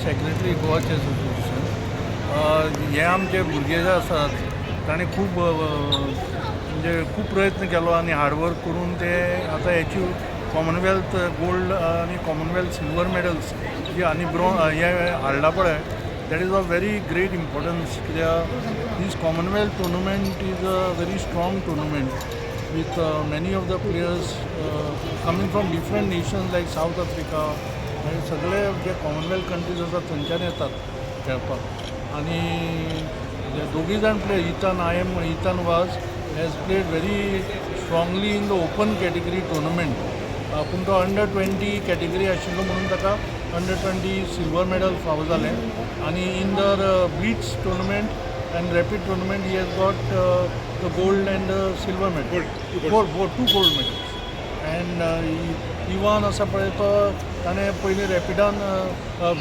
Secretary Goa chess association हे आमचे भुरगे जे आसात ताणें खूब म्हणजे खूब प्रयत्न केलो आनी हार्डवर्क करून ते आतां हेची कॉमनवेल्थ गोल्ड आनी कॉमनवेल्थ सिल्वर मेडल्स जी आनी हे हाडला पळय that is of very great importance कित्याक this Commonwealth tournament is a very strong tournament with many of the players coming from different nations like South Africa आणि सगळे जे Commonwealth countries आसात थंयच्यान येतात खेळपाक आनी दोगी जाण play Ethan was has played very strongly in the open category tournament पूण तो अंडर-20 कॅटेगरी आशिल्लो म्हणून ताका अंडर-20 सिल्वर मेडल फावो जालें आनी in the blitz tournament and rapid tournament he has got the gold and silver medal. Two gold medals. And Ivan असा पळय तो ताणें पयलीं रॅपिडान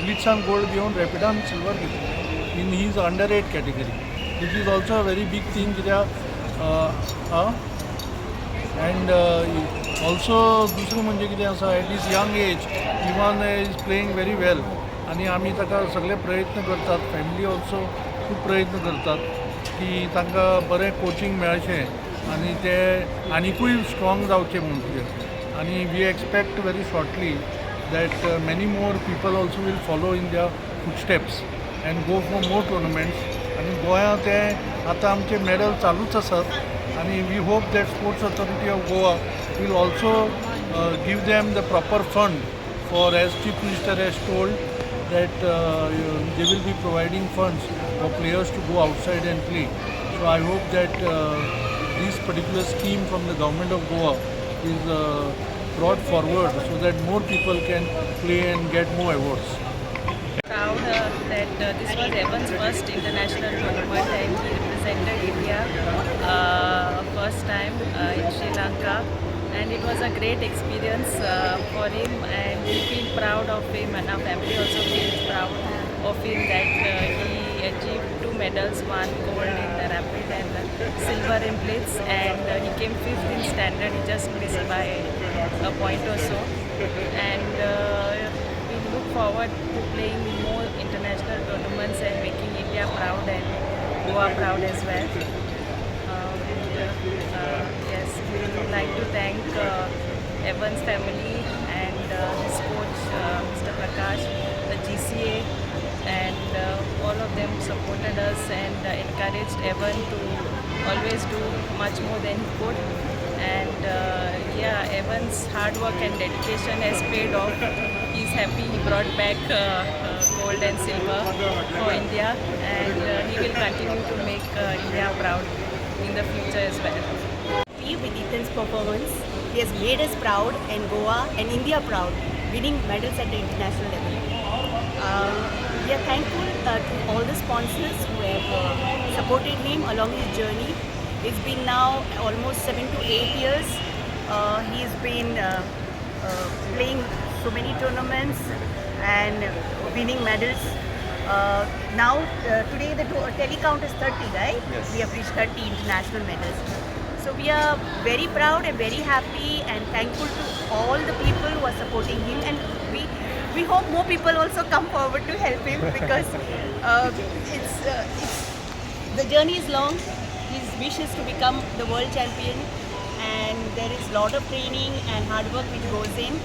ब्लिट्सान गोल्ड घेवन रॅपिडान सिल्वर घेतलें in his under eight category which is also a very big thing कित्याक and also दुसरें म्हणजे कितें आसा at this young age even is playing very well आनी आमी ताका सगळे प्रयत्न करतात फॅमिली ऑल्सो खूब प्रयत्न करतात की तांकां बरें कोचिंग मेळचें आनी ते आनिकूय स्ट्रॉंग जावचें म्हणून कितें आनी we expect very shortly that many more people also will follow in their footsteps and go for more tournaments आनी गोंया ते आतां आमचे मेडल चालूच आसात आनी we hope that sports authority of Goa will also give them the proper fund for as chief minister as told that they will be providing funds for players to go outside and play. So I hope that this particular scheme from the government of Goa is brought forward so that more people can play and get more awards. Proud that this was Evan's first international tournament and he represented India first time in Sri Lanka. And it was a great experience for him and we feel proud of him and our family also feels proud of him that he achieved 2 medals, 1 gold in the rapid and silver in blitz and he came 5th in standard, he just missed by a point or so and we look forward to playing more international tournaments and making India proud and Goa proud as well. Yes, we would like to thank Evan's family and his coach Mr. Prakash, the GCA and all of them supported us and encouraged Evan to always do much more than he could and yeah, Evan's hard work and dedication has paid off. He's happy he brought back gold and silver for India and he will continue to make India proud in the future as well. With Ethan's performance, he has made us proud and Goa and India proud, winning medals at the international level. We are thankful to all the sponsors who have supported him along his journey. It's been now almost 7 to 8 years. He's been playing so many tournaments and winning medals. Now today the tally count is 30, right? Yes. We have reached 30 international medals. So we are very proud and very happy and thankful to all the people who are supporting him, and we hope more people also come forward to help him because it's the journey is long. His wish is to become the world champion, and there is lot of training and hard work which goes in.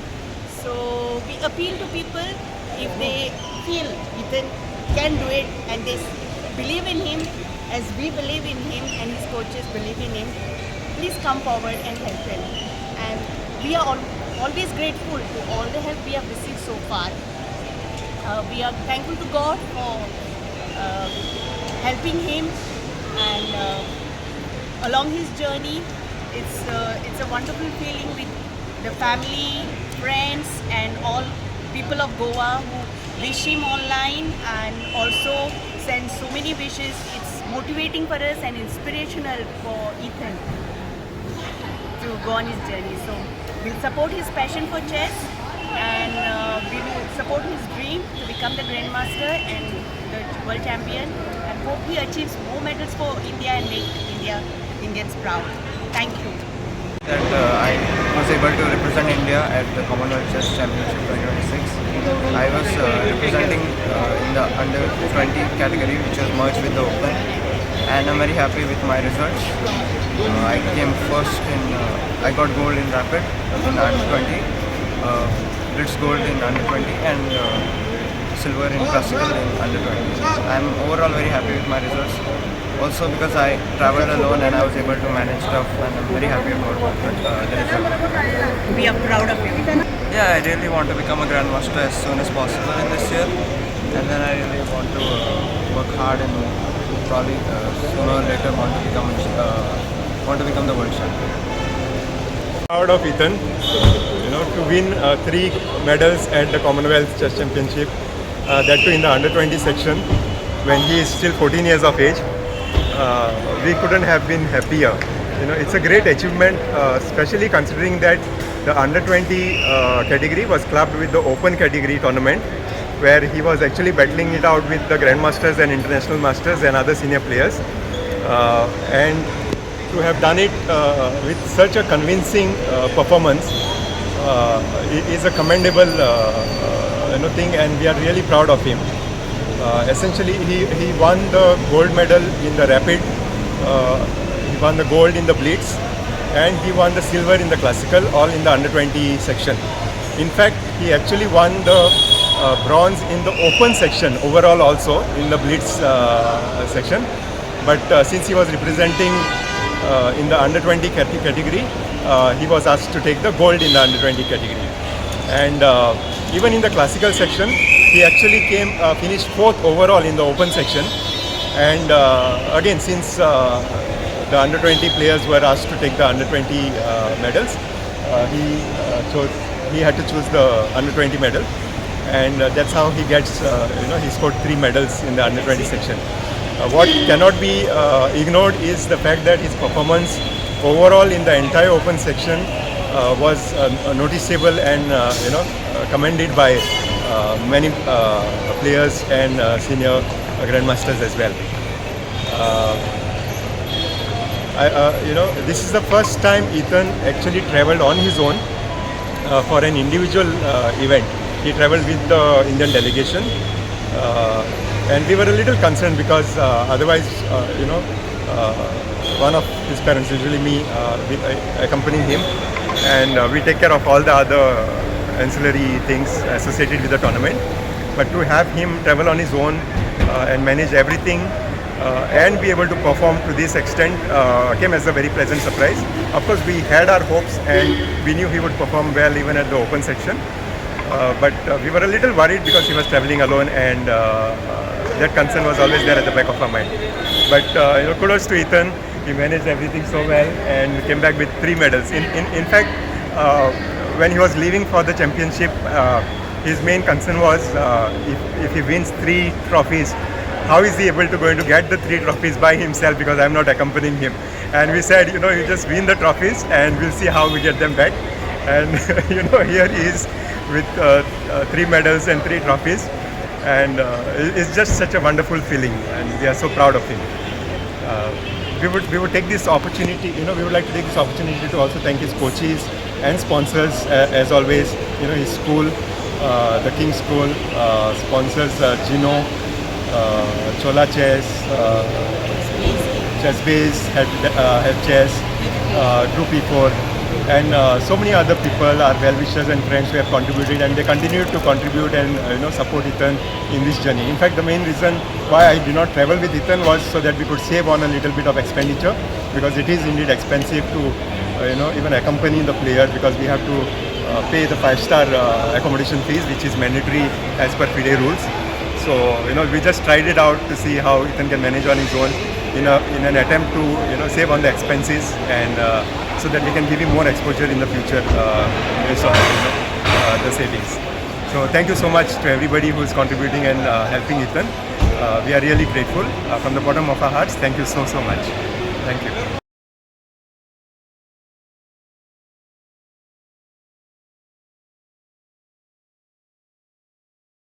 So we appeal to people, if they feel Ethan can do it and they believe in him as we believe in him and his coaches believe in him, please come forward and help him. And we are always grateful to all the help we have received so far. We are thankful to God for helping him, and along his journey, it's a wonderful feeling with the family, friends, and all people of Goa who wish him online and also send so many wishes. It's motivating for us and inspirational for Ethan to go on his journey. So we'll support his passion for chess, and we will support his dream to become the Grandmaster and the world champion, and hope he achieves more medals for India and make Indians proud. Thank you. That I was able to represent India at the Commonwealth Chess Championship 2026. I was representing in the under 20 category, which was merged with the Open, and I'm very happy with my results. I came first in, I got gold in rapid in under 20, blitz gold in under 20, and silver in classical in under 20. I'm overall very happy with my results. Also because I traveled alone and I was able to manage stuff, and I'm very happy about the result. We are proud of you. Yeah, I really want to become a Grandmaster as soon as possible in this year, and then I really want to work hard and probably sooner or later want to become the world champion. Proud of Ethan, to win 3 medals at the Commonwealth Chess Championship, that too in the under 20 section when he is still 14 years of age. We couldn't have been happier. It's a great achievement, especially considering that the under 20 category was clubbed with the open category tournament, where he was actually battling it out with the Grandmasters and International Masters and other senior players. And to have done it with such a convincing performance is a commendable thing, and we are really proud of him. Essentially, he won the gold medal in the rapid, he won the gold in the blitz, and he won the silver in the classical, all in the under 20 section. In fact, he actually won the bronze in the open section overall also in the blitz section. But since he was representing in the under 20 category, he was asked to take the gold in the under 20 category. And even in the classical section, he actually finished 4th overall in the open section. And again, since the under 20 players were asked to take the under 20 medals, he had to choose the under 20 medal, and that's how he gets. He scored 3 medals in the under 20 section. What cannot be ignored is the fact that his performance overall in the entire open section was noticeable and commended by many players and senior grandmasters as well. This is the first time Ethan actually traveled on his own for an individual event. He traveled with the Indian delegation, and we were a little concerned because otherwise, one of his parents, usually me, accompanying him, and we take care of all the other ancillary things associated with the tournament. But to have him travel on his own and manage everything and be able to perform to this extent came as a very pleasant surprise. Of course, we had our hopes and we knew he would perform well even at the open section. But we were a little worried because he was traveling alone, and that concern was always there at the back of our mind. But kudos to Ethan. He managed everything so well and came back with 3 medals. In fact, when he was leaving for the championship, his main concern was if he wins 3 trophies, how is he able to going to get the 3 trophies by himself, because I'm not accompanying him. And we said, you just win the trophies and we'll see how we get them back. And here he is with 3 medals and 3 trophies, and it's just such a wonderful feeling, and we are so proud of him. we would take this opportunity, we would like to take this opportunity to also thank his coaches and sponsors as always. His school, the King School, sponsors Gino, Chola Chess, Chess Base, Head Chess, Drew P4, and so many other people, our well-wishers and friends who have contributed, and they continue to contribute and support Ethan in this journey. In fact, the main reason why I did not travel with Ethan was so that we could save on a little bit of expenditure, because it is indeed expensive to even accompany the player, because we have to pay the 5-star accommodation fees, which is mandatory as per FIDE rules. So we just tried it out to see how Ethan can manage on his own in an attempt to save on the expenses, and so that we can give him more exposure in the future based on the savings. So thank you so much to everybody who is contributing and helping Ethan. We are really grateful from the bottom of our hearts. Thank you so much. Thank you.